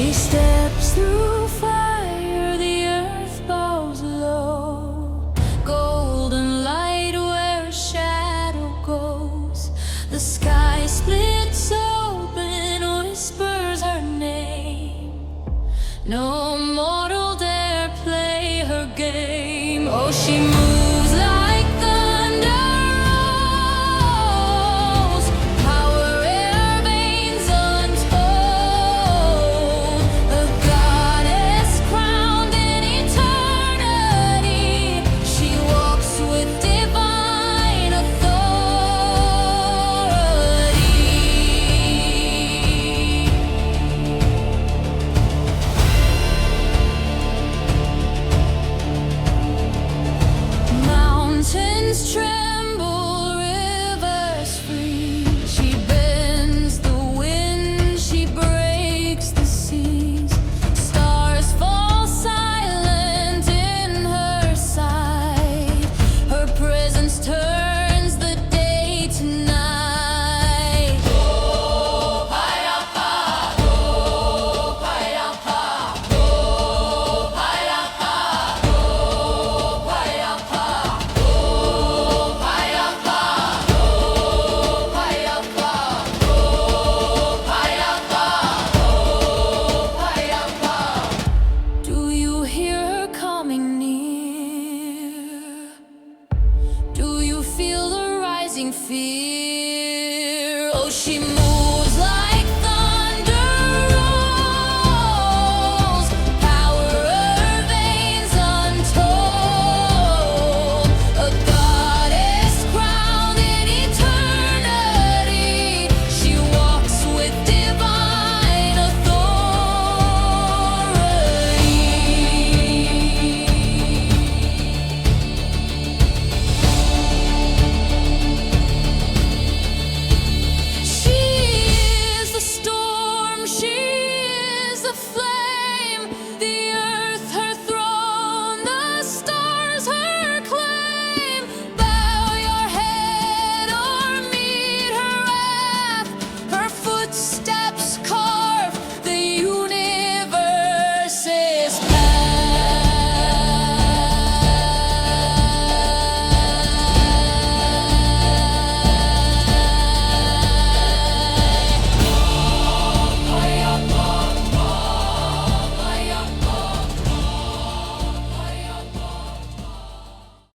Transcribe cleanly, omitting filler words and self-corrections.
She steps through fire, the earth bows low. Golden light where a shadow goes. The sky splits open, whispers her name. No mortal dare play her game. Oh, she moves like thunder rolls. Power air veins untold. A goddess crowned in eternity. She walks with divine authority. Mountains tremble, rivers freeze. She bends the wind, she breaks the seas. Stars fall silent in her sight. Her presence turns the day to night. Oh, Payapa, oh, Payapa, oh, Payapa, oh, Payapa. Do you hear her coming near? Do you feel the rising fear?